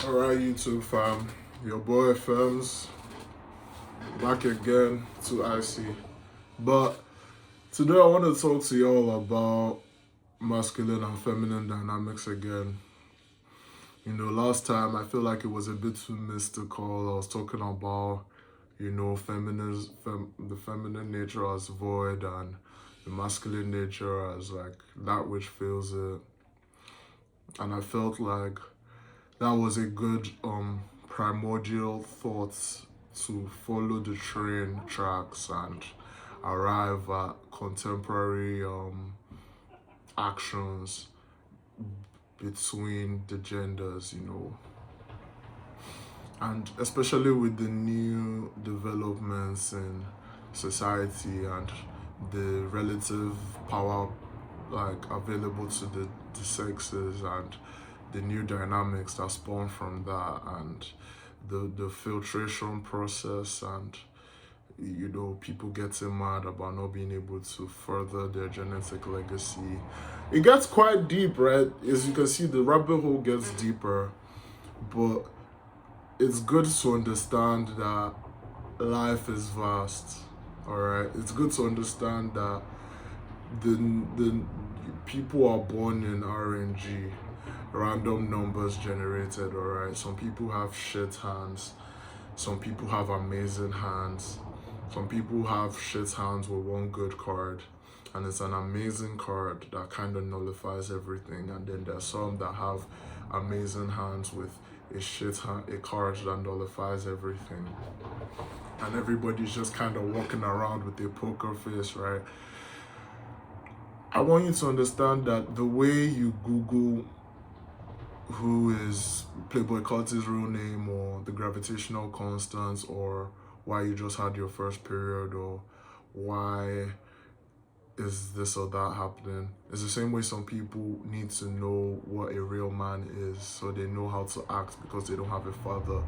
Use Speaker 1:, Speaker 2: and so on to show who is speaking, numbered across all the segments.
Speaker 1: Alright, YouTube fam, your boy FEMZ back again to IC. But today I want to talk to y'all about masculine and feminine dynamics again. You know, last time I feel like it was a bit too mystical. I was talking about, the feminine nature as void and the masculine nature as like that which fills it. And I felt like that was a good primordial thought to follow the train tracks and arrive at contemporary actions between the genders, and especially with the new developments in society and the relative power like available to the sexes and the new dynamics that spawn from that and the filtration process and people getting mad about not being able to further their genetic legacy. It gets quite deep, right? As you can see, the rabbit hole gets deeper, but it's good to understand that life is vast. All right, it's good to understand that the people are born in RNG, random numbers generated. All right, some people have shit hands, some people have amazing hands, some people have shit hands with one good card, and it's an amazing card that kind of nullifies everything. And then there's some that have amazing hands with a card that nullifies everything. And everybody's just kind of walking around with a poker face, right? I want you to understand that the way you Google who is Playboy Carti's real name or the gravitational constants or why you just had your first period or why is this or that happening, it's the same way some people need to know what a real man is so they know how to act because they don't have a father,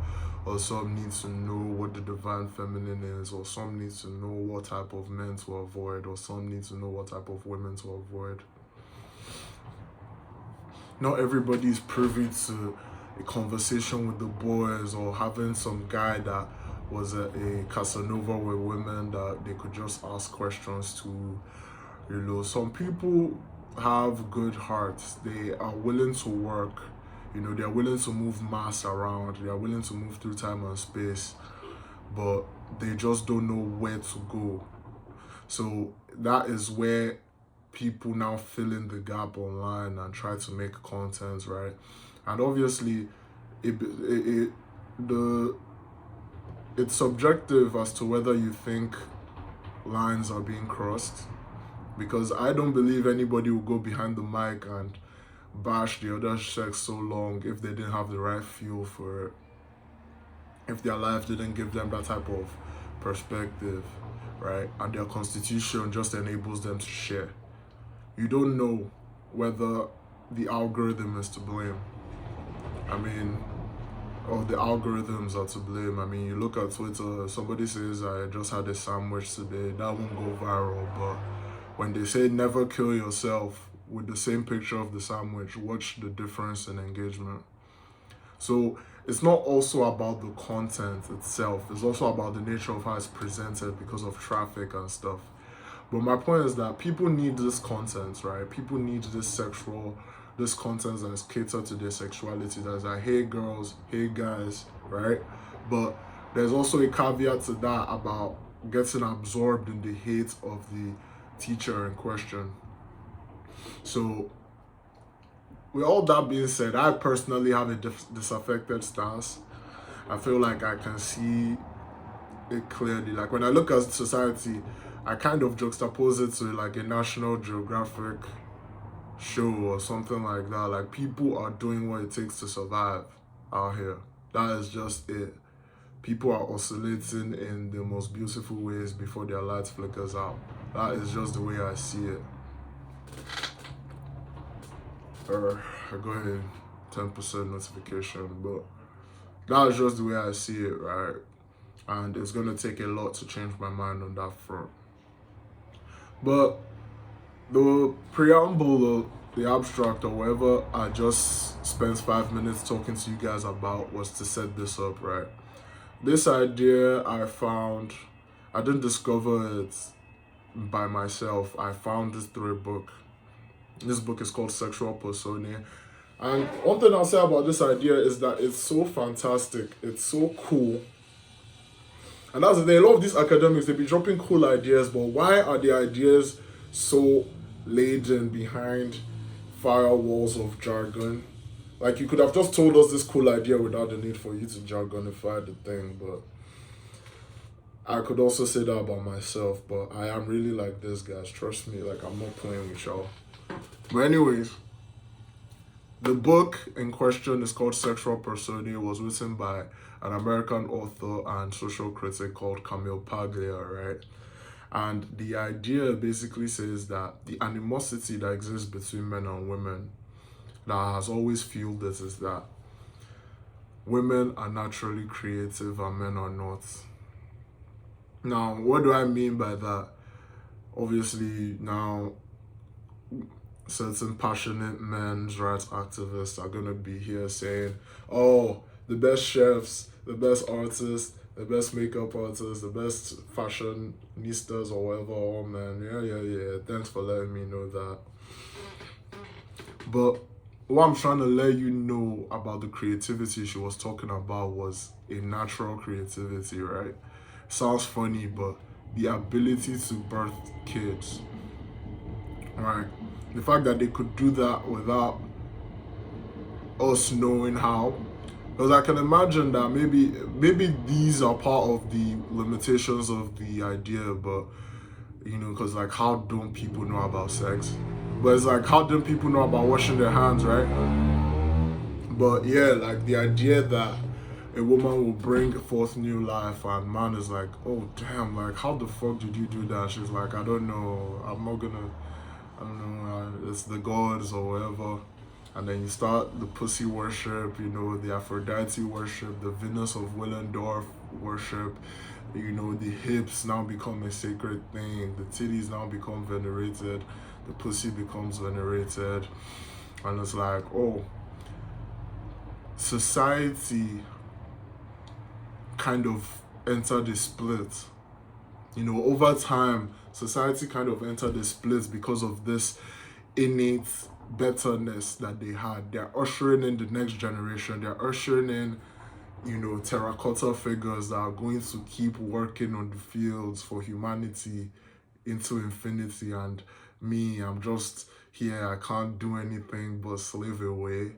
Speaker 1: or some need to know what the divine feminine is, or some need to know what type of men to avoid, or some need to know what type of women to avoid. Not everybody is privy to a conversation with the boys or having some guy that was a Casanova with women that they could just ask questions to. Some people have good hearts. They are willing to work. They're willing to move mass around. They are willing to move through time and space, but they just don't know where to go. So that is where people now fill in the gap online and try to make content, right? And obviously, it's subjective as to whether you think lines are being crossed, because I don't believe anybody will go behind the mic and bash the other sex so long if they didn't have the right feel for it, if their life didn't give them that type of perspective, right? And their constitution just enables them to share. You don't know whether the algorithm is to blame. Or the algorithms are to blame. You look at Twitter, somebody says, I just had a sandwich today, that won't go viral, but when they say never kill yourself with the same picture of the sandwich, watch the difference in engagement. So it's not also about the content itself, it's also about the nature of how it's presented because of traffic and stuff. But my point is that people need this content, right? People need this content that is catered to their sexuality. That's like, hey girls, hey guys, right? But there's also a caveat to that about getting absorbed in the hate of the teacher in question. So with all that being said, I personally have a disaffected stance. I feel like I can see it clearly. Like when I look at society, I kind of juxtapose it to like a National Geographic show or something like that. Like people are doing what it takes to survive out here. That is just it. People are oscillating in the most beautiful ways before their light flickers out. That is just the way I see it. I go ahead, 10% notification, but that is just the way I see it, right? And it's gonna take a lot to change my mind on that front. But the preamble the abstract or whatever I just spent 5 minutes talking to you guys about was to set this up, right? This idea I didn't discover it by myself. I found this through a book. This book is called Sexual Personae. And one thing I'll say about this idea is that it's so fantastic. It's so cool. And that's the thing. A lot of these academics, they be dropping cool ideas, but why are the ideas so laden behind firewalls of jargon? Like, you could have just told us this cool idea without the need for you to jargonify the thing, but I could also say that about myself, but I am really like this, guys. Trust me, like, I'm not playing with y'all. But anyways, the book in question is called Sexual Personae. It was written by an American author and social critic called Paglia, right? And the idea basically says that the animosity that exists between men and women that has always fueled this is that women are naturally creative and men are not. Now, what do I mean by that? Obviously, now certain passionate men's rights activists are going to be here saying, oh, the best chefs, the best artists, the best makeup artists, the best fashionistas or whatever, oh man, yeah, thanks for letting me know that. But what I'm trying to let you know about the creativity she was talking about was a natural creativity, right? Sounds funny, but the ability to birth kids, right? The fact that they could do that without us knowing how. Because I can imagine that maybe these are part of the limitations of the idea, but because like, how don't people know about sex? But it's like, how don't people know about washing their hands, right? But yeah, like the idea that a woman will bring forth new life and man is like, oh damn, like how the fuck did you do that? She's like, I don't know, I don't know, it's the gods or whatever. And then you start the pussy worship, the Aphrodite worship, the Venus of Willendorf worship, the hips now become a sacred thing, the titties now become venerated, the pussy becomes venerated. And it's like, oh, society kind of entered a split. Over time, society kind of entered a split because of this innate betterness that they had. They're ushering in the next generation. They're ushering in, terracotta figures that are going to keep working on the fields for humanity into infinity. And me, I'm just here. I can't do anything but slave away.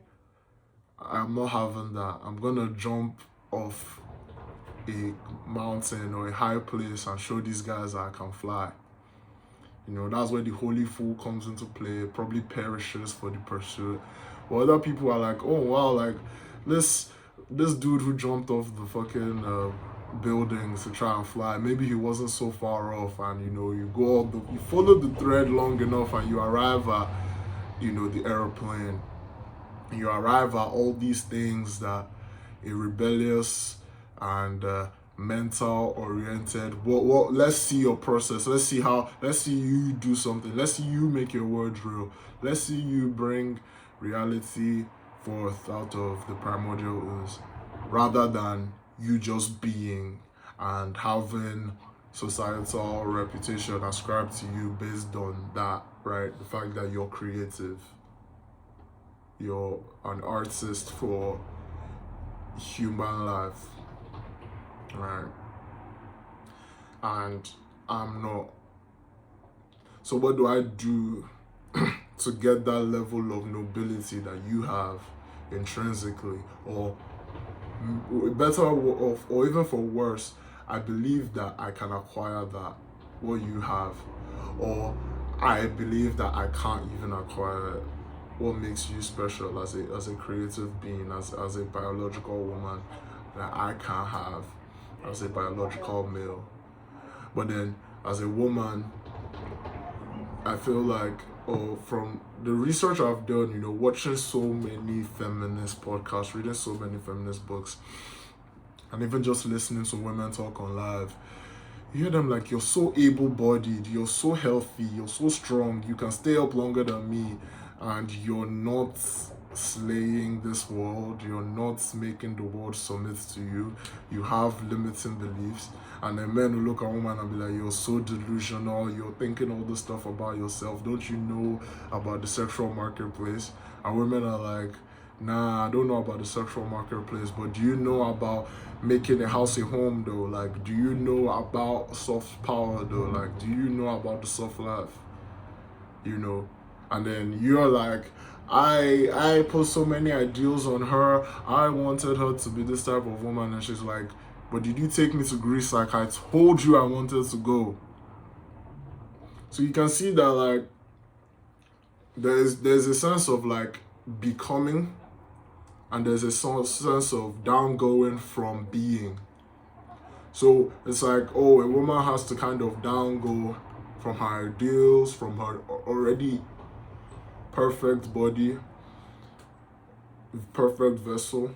Speaker 1: I'm not having that. I'm gonna jump off a mountain or a high place and show these guys that I can fly. That's where the holy fool comes into play, probably perishes for the pursuit. But other people are like, oh wow, like this dude who jumped off the fucking buildings to try and fly, maybe he wasn't so far off, and you follow the thread long enough and you arrive at the airplane. You arrive at all these things that a rebellious and mental oriented, well, let's see your process, let's see you do something, let's see you make your words real, let's see you bring reality forth out of the primordial ooze, rather than you just being and having societal reputation ascribed to you based on that, right? The fact that you're creative, you're an artist for human life, right? And I'm not. So what do I do to get that level of nobility that you have intrinsically, or better off, or even for worse, I believe that I can acquire that, what you have, or I believe that I can't even acquire it. What makes you special as a creative being, as a biological woman that I can't have as a biological male. But then as a woman, I feel like, from the research I've done, watching so many feminist podcasts, reading so many feminist books, and even just listening to women talk on live, you hear them like, you're so able-bodied, you're so healthy, you're so strong, you can stay up longer than me, and you're not slaying this world, you're not making the world submit to you, you have limiting beliefs, and then men will look at a woman and be like, you're so delusional, you're thinking all this stuff about yourself, don't you know about the sexual marketplace? And women are like, nah, I don't know about the sexual marketplace, but do you know about making a house a home though? Like, do you know about soft power though? Like, do you know about the soft life? You know? And then you're like, I put so many ideals on her. I wanted her to be this type of woman. And she's like, but did you take me to Greece like I told you I wanted to go? So you can see that like there's a sense of like becoming, and there's a sense of downgoing from being. So it's like, oh, a woman has to kind of downgo from her ideals, from her already perfect body, perfect vessel.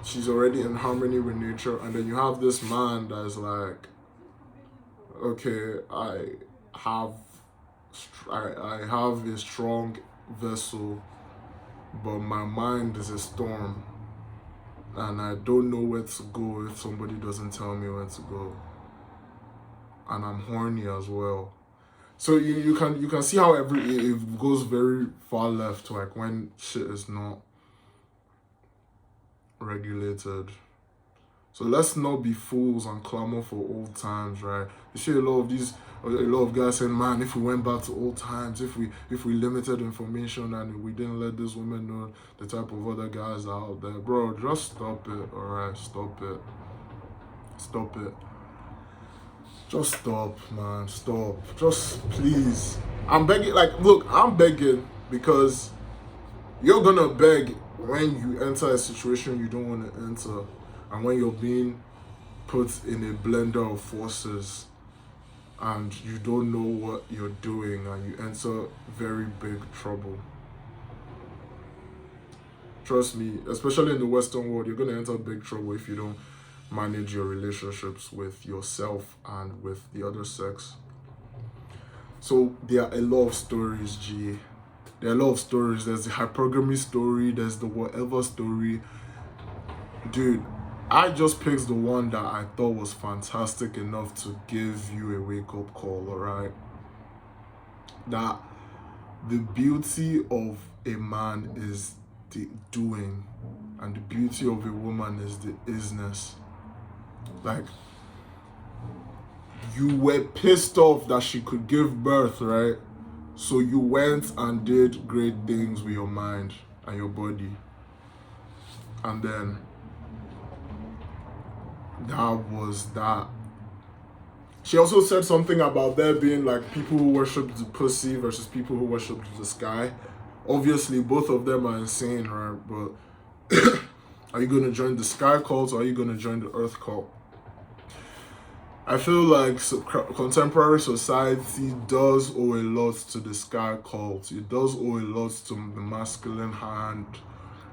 Speaker 1: She's already in harmony with nature. And then you have this man that's like, okay, I have a strong vessel, but my mind is a storm. And I don't know where to go if somebody doesn't tell me where to go. And I'm horny as well. So you can see how it goes very far left, like when shit is not regulated. So let's not be fools and clamor for old times, right? You see a lot of guys saying, man, if we went back to old times, if we limited information and we didn't let this woman know the type of other guys out there, bro, just stop it, alright? Stop it. Just stop, man. Stop. Just please. I'm begging. Like, look, I'm begging because you're gonna beg when you enter a situation you don't want to enter, and when you're being put in a blender of forces and you don't know what you're doing and you enter very big trouble. Trust me, especially in the Western world, you're gonna enter big trouble if you don't manage your relationships with yourself and with the other sex. So there are a lot of stories, G. There are a lot of stories. There's the hypergamy story, there's the whatever story. Dude, I just picked the one that I thought was fantastic enough to give you a wake-up call, alright? That the beauty of a man is the doing, and the beauty of a woman is the isness. Like, you were pissed off that she could give birth, right? So you went and did great things with your mind and your body. And then that was that. She also said something about there being like people who worship the pussy versus people who worship the sky. Obviously, both of them are insane, right? But are you going to join the sky cult or are you going to join the earth cult? I feel like contemporary society does owe a lot to the sky cult. It does owe a lot to the masculine hand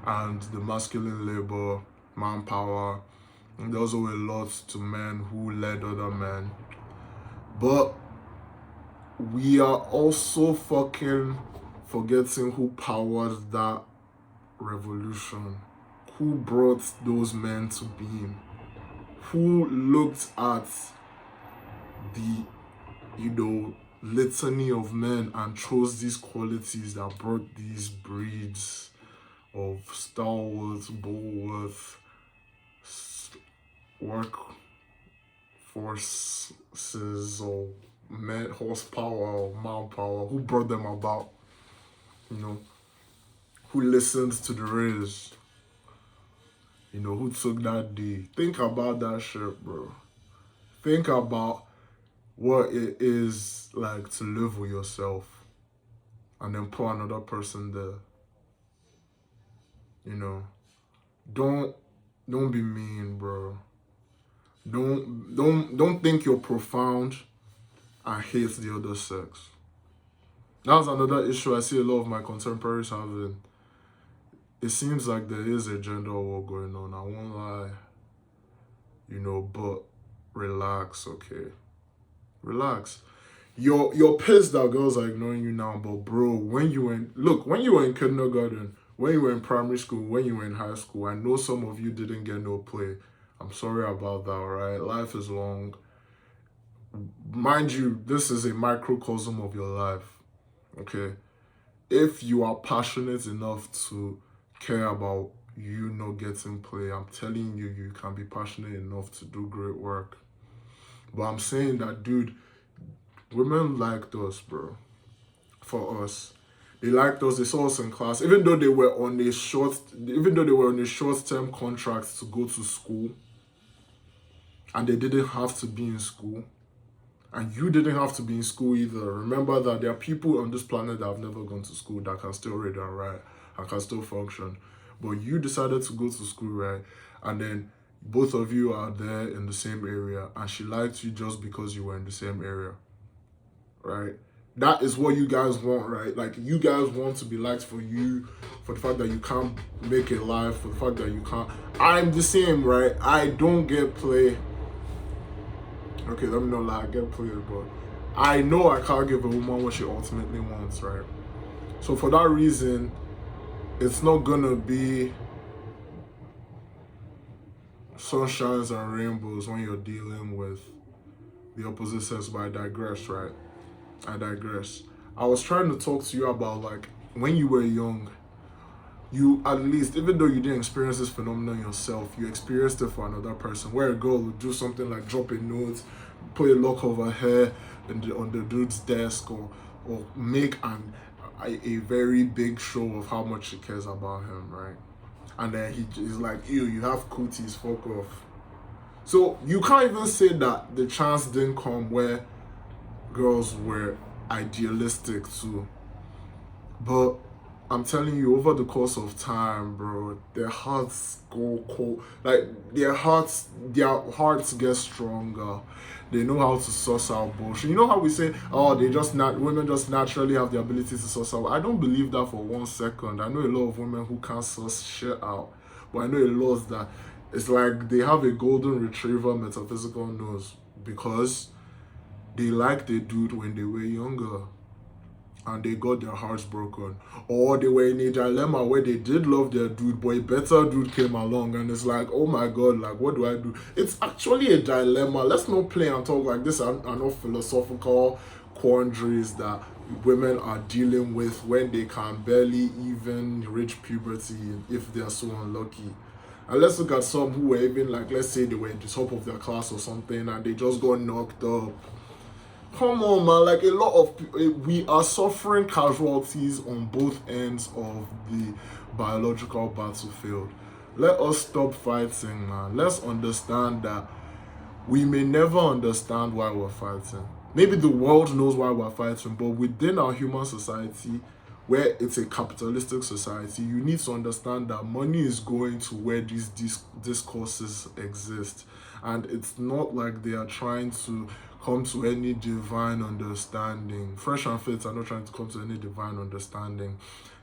Speaker 1: and the masculine labor, manpower. It does owe a lot to men who led other men. But we are also fucking forgetting who powered that revolution. Who brought those men to being? Who looked at the, litany of men and chose these qualities that brought these breeds of stalwarts, bulwarks, workforces, or men, horsepower, or manpower? Who brought them about? Who listened to the rays? Who took that day? Think about that shit, bro. Think about what it is like to live with yourself and then put another person there. Don't be mean, bro. Don't think you're profound and hate the other sex. That's another issue I see a lot of my contemporaries having. It seems like there is a gender war going on, I won't lie. But relax, okay? Relax. You're pissed that girls are ignoring you now, but bro, when you were in kindergarten, when you were in primary school, when you were in high school, I know some of you didn't get no play. I'm sorry about that, alright? Life is long. Mind you, this is a microcosm of your life. Okay? If you are passionate enough to care about you not getting play, I'm telling you, you can be passionate enough to do great work. But I'm saying that, dude, women liked us, bro. For us, they liked us. They saw us in class, even though they were on a short-term contract to go to school, and they didn't have to be in school, and you didn't have to be in school either. Remember that there are people on this planet that have never gone to school that can still read and write and can still function, but you decided to go to school, right? And then both of you are there in the same area, and she liked you just because you were in the same area, right? That is what you guys want, right? Like, you guys want to be liked for you, for the fact that you can't make it live, for the fact that you can't. I'm the same, right? I don't get play. Okay, let me not lie, I get play, but I know I can't give a woman what she ultimately wants, right? So for that reason, it's not gonna be sunshines and rainbows when you're dealing with the opposite sex, but I digress, right? I digress. I was trying to talk to you about, like, when you were young, you, at least, even though you didn't experience this phenomenon yourself, you experienced it for another person, where a girl would do something like drop a note, put a lock of her hair on the dude's desk, or make a very big show of how much she cares about him, right? And then he's like, ew, you have cooties, fuck off. So you can't even say that the chance didn't come where girls were idealistic too. But I'm telling you, over the course of time, bro, their hearts go cold. Like, their hearts get stronger. They know how to suss out bullshit. You know how we say, oh, women just naturally have the ability to suss out. I don't believe that for 1 second. I know a lot of women who can't suss shit out, but I know a lot that it's like they have a golden retriever metaphysical nose because they liked a dude when they were younger and they got their hearts broken, or they were in a dilemma where they did love their dude, but a better dude came along, and it's like, oh my god, like, what do I do? It's actually a dilemma. Let's not play and talk like this are not philosophical quandaries that women are dealing with when they can barely even reach puberty if they are so unlucky. And let's look at some who were even, like, let's say they were in the top of their class or something and they just got knocked up. Come on, man. Like, a lot of we are suffering casualties on both ends of the biological battlefield. Let us stop fighting, man. Let's understand that we may never understand why we're fighting. Maybe the world knows why we're fighting, but within our human society, where it's a capitalistic society, you need to understand that money is going to where these discourses exist. And it's not like they are trying to come to any divine understanding. Fresh and Fit are not trying to come to any divine understanding.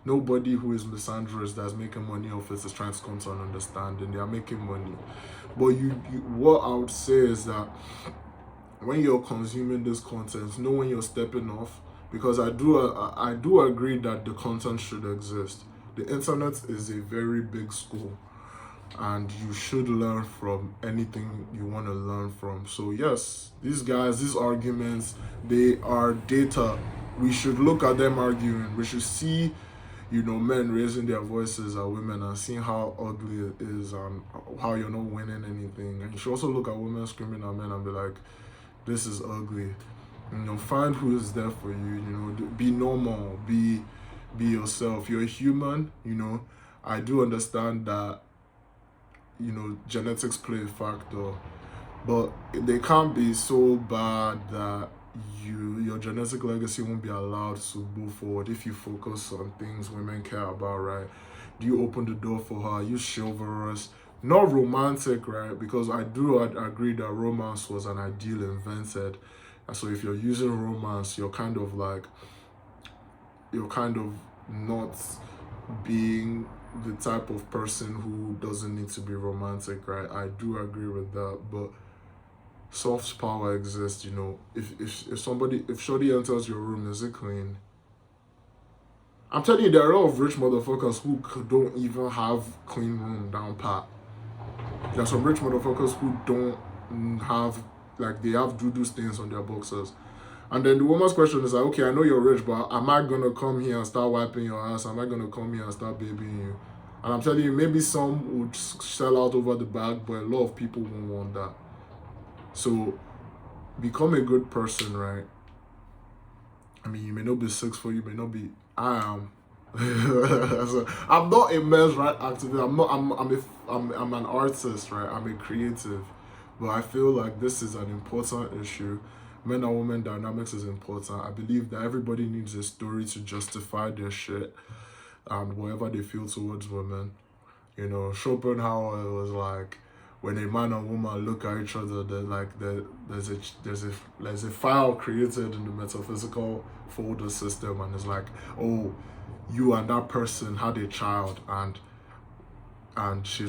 Speaker 1: Nobody who is misandrous that's making money off it is trying to come to an understanding. They are making money. But what I would say is that when you're consuming this content, know when you're stepping off, because I do agree that the content should exist. The internet is a very big school, and you should learn from anything you want to learn from. So yes, these arguments, they are data. We should look at them arguing. We should see, men raising their voices at women and seeing how ugly it is and how you're not winning anything. And you should also look at women screaming at men and be like, this is ugly. Find who is there for you. Be normal, be yourself. You're a human. I do understand that genetics play a factor, but they can't be so bad that your genetic legacy won't be allowed to move forward if you focus on things women care about, right? Do you open the door for her? Are you chivalrous? Not romantic, right? Because I do agree that romance was an ideal invented. And so if you're using romance, you're kind of not being the type of person who doesn't need to be romantic, right? I do agree with that, but soft power exists, you know. If Shorty enters your room, is it clean? I'm telling you, there are a lot of rich motherfuckers who don't even have clean room down pat. There are some rich motherfuckers who don't have, like, they have doo-doo stains on their boxers. And then the woman's question is like, okay, I know you're rich, but am I gonna come here and start wiping your ass? Am I gonna come here and start babying you? And I'm telling you, maybe some would sell out over the bag, but a lot of people won't want that. So become a good person, right? I mean, you may not be 6'4", you may not be. I am. So, I'm not a men's right activist. I'm an artist, right? I'm a creative, but I feel like this is an important issue. Men and women dynamics is important. I believe that everybody needs a story to justify their shit and whatever they feel towards women. You know, Schopenhauer was like, when a man and woman look at each other, there's a file created in the metaphysical folder system, and it's like, oh, you and that person had a child, and she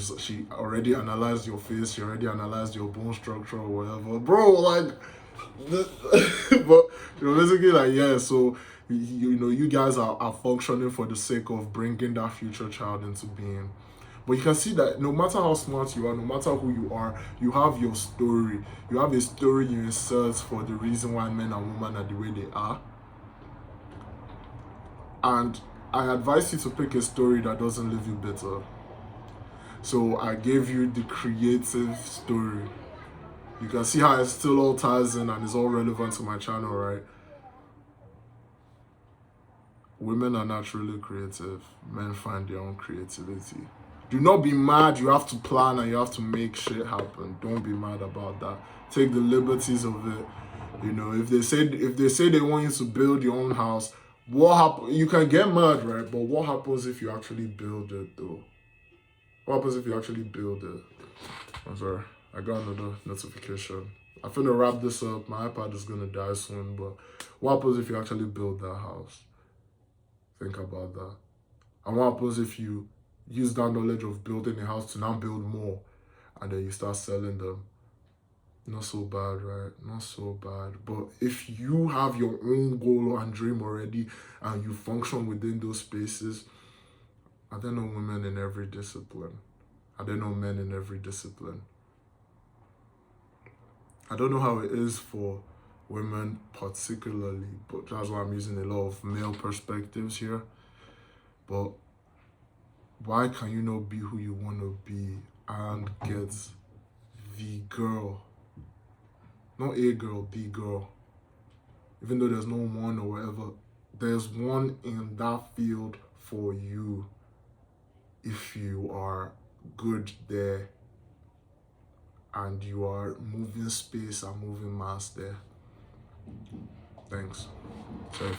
Speaker 1: already analyzed your face, she already analyzed your bone structure or whatever, bro. Like, but you're basically like, yeah. So you know, you guys are functioning for the sake of bringing that future child into being. But you can see that no matter how smart you are, no matter who you are, you have your story. You have a story you insert for the reason why men and women are the way they are. And I advise you to pick a story that doesn't leave you bitter. So I gave you the creative story. You can see how it still all ties in and is all relevant to my channel, right? Women are naturally creative. Men find their own creativity. Do not be mad. You have to plan and you have to make shit happen. Don't be mad about that. Take the liberties of it. You know, if they say they want you to build your own house, what happen? You can get mad, right? But what happens if you actually build it, though? What happens if you actually build it? I'm sorry, I got another notification. I'm finna wrap this up. My iPad is gonna die soon, but what happens if you actually build that house? Think about that. And what happens if you use that knowledge of building a house to now build more, and then you start selling them? Not so bad, right? Not so bad. But if you have your own goal and dream already, and you function within those spaces, I don't know women in every discipline. I don't know men in every discipline. I don't know how it is for women particularly, but that's why I'm using a lot of male perspectives here. But why can you not be who you want to be and get the girl? Not a girl, the girl. Even though there's no one or whatever, there's one in that field for you if you are good there and you are moving space and moving mass there. Thanks. Safe.